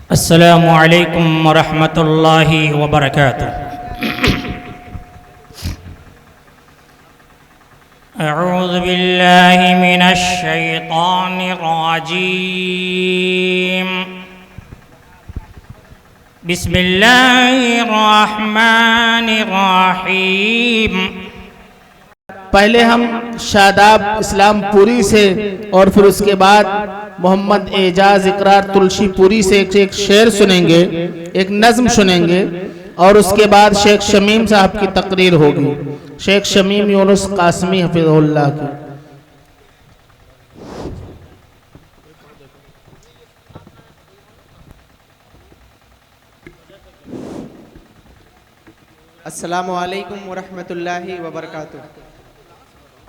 अस्सलामु अलैकुम वरहमतुल्लाहि वबरकातुह। अऊज़ु बिल्लाहि मिनश शैतानिर रजीम। बिस्मिल्लाहिर रहमानिर रहीम। पहले हम शादाब इस्लामपुरी से और फिर उसके बाद मोहम्मद एजाज इकरार तुलसीपुरी से एक शेर सुनेंगे, एक नज़्म सुनेंगे और उसके बाद शेख शमीम साहब की तकरीर होगी। शेख शमीम यूनुस कासमी हफिज़हुल्लाह की। अस्सलामु अलैकुम वरहमतुल्लाहि वबरकातुह।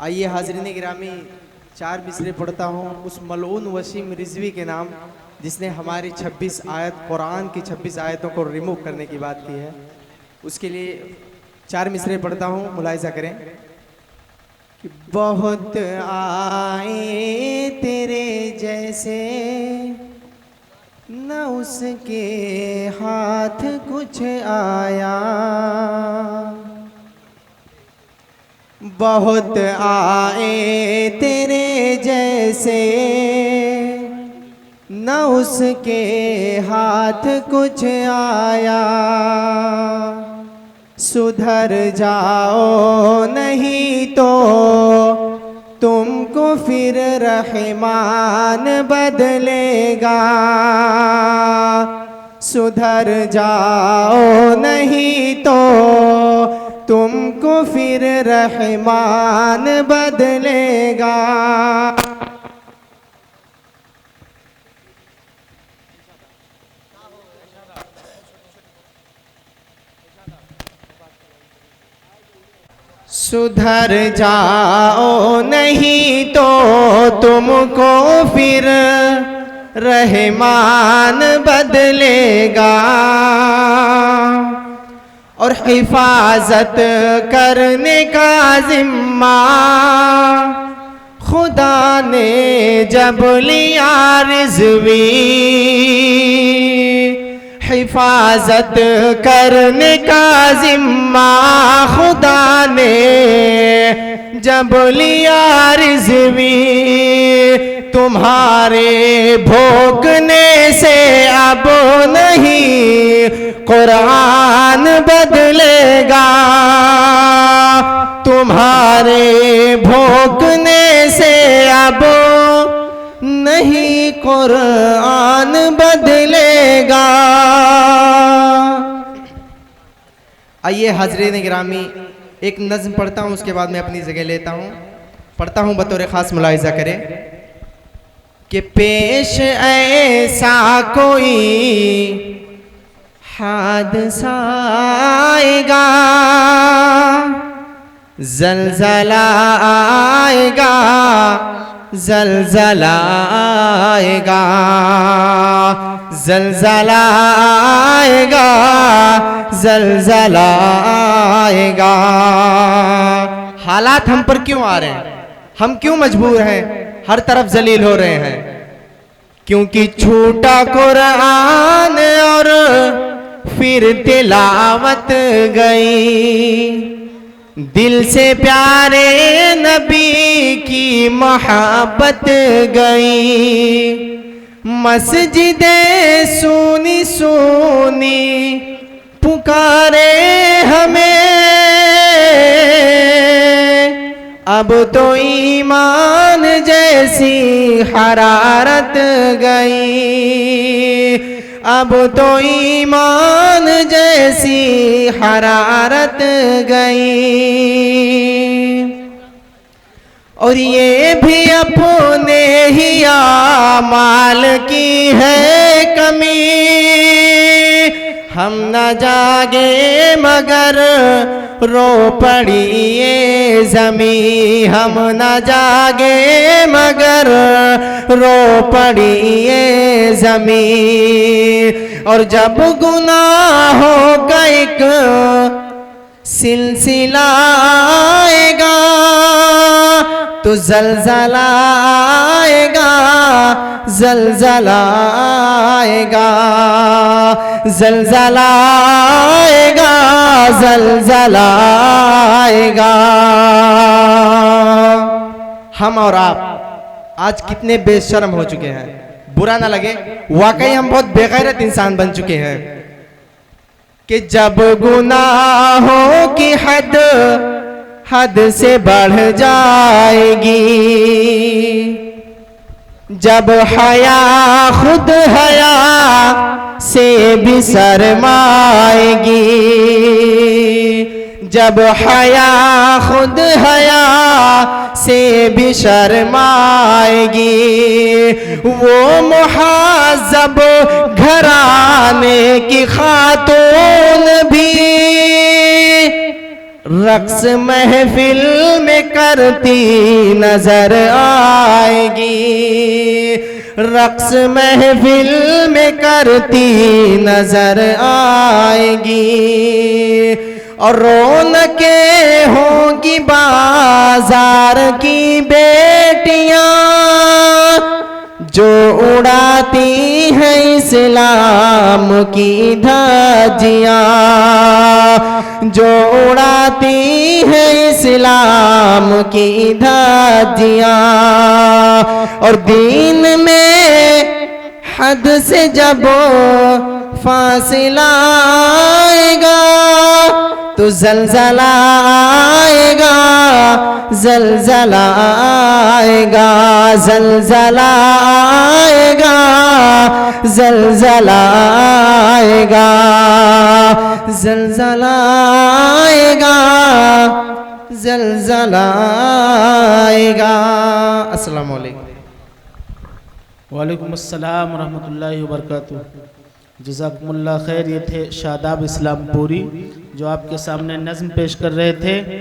आइए हाज़रीन गिरामी, चार मिसरे पढ़ता हूँ उस मलऊन वसीम रिजवी के नाम जिसने हमारी 26 आयत कुरान की 26 आयतों को रिमूव करने की बात की है। उसके लिए चार मिसरे पढ़ता हूँ, मुलाहिज़ा करें कि बहुत आए तेरे जैसे न उसके हाथ कुछ आया, बहुत आए तेरे जैसे न उसके हाथ कुछ आया। सुधर जाओ नहीं तो तुमको फिर रहमान बदलेगा। सुधर जाओ नहीं तो तुमको फिर रहमान बदलेगा। सुधर जाओ नहीं तो तुमको फिर रहमान बदलेगा। और हिफाजत करने का जिम्मा खुदा ने जब लिया रिज़वी, हिफाजत करने का जिम्मा खुदा ने जब लिया रिज़वी, तुम्हारे भोगने से अब नहीं कुरान बदलेगा। तुम्हारे भोगने से अब नहीं कुरान बदलेगा। आइए हाज़रीन गिरामी, एक नज़्म पढ़ता हूँ, उसके बाद मैं अपनी जगह लेता हूँ। पढ़ता हूँ बतौर ख़ास, मुलाहिज़ा करें कि पेश ऐसा कोई हादसा आएगा, ज़लज़ला आएगा, ज़लज़ला आएगा, ज़लज़ला आएगा, ज़लज़ला आएगा। हालात हम पर क्यों आ रहे हैं? हम क्यों मजबूर हैं? हर तरफ जलील हो रहे हैं क्योंकि छूटा कुरान और फिर तिलावत गई। दिल से प्यारे नबी की मोहब्बत गई। मस्जिदें सुनी सुनी पुकारे हमें, अब तो ईमान जैसी हरारत गई। अब तो ईमान जैसी हरारत गई। और ये भी अपने ही आमाल की है कमी। हम न जागे मगर रो पड़ी ये ज़मी। हम न जागे मगर रो पड़ी ये ज़मी। और जब गुनाहों का एक सिलसिला आएगा तो जलजला आएगा, जलजला आएगा, जलजला आएगा, जलजला आएगा। हम और आप आज कितने बेशर्म हो चुके हैं, बुरा ना लगे, वाकई हम बहुत बेगैरत इंसान बन चुके हैं कि जब गुनाहों की हद से बढ़ जाएगी, जब हया खुद हया से भी शर्माएगी, जब हया खुद हया से भी शर्माएगी, वो मुहाज़ब घराने की खातून भी रक्स महफिल में करती नजर आएगी, रक्स महफिल में करती नजर आएगी। और रौनकें होंगी बाजार की बेटियां, जो उड़ाती हैं इस्लाम की धज्जियां, जो उड़ाती हैं इस्लाम की धज्जियां। और दीन में हद से जब फासिला आएगा, तो जलजला आएगा, जलजला आएगा, जलजला आएगा, जलजला आएगा, जलजला आएगा, जलजला आएगा। अस्सलाम वालेकुम। वालेकुम अस्सलाम रहमतुल्लाहि व बरकातुहू। जज़ाकुमुल्लाह खैर। ये थे शादाब इस्लामपुरी जो आपके सामने नज़्म पेश कर रहे थे।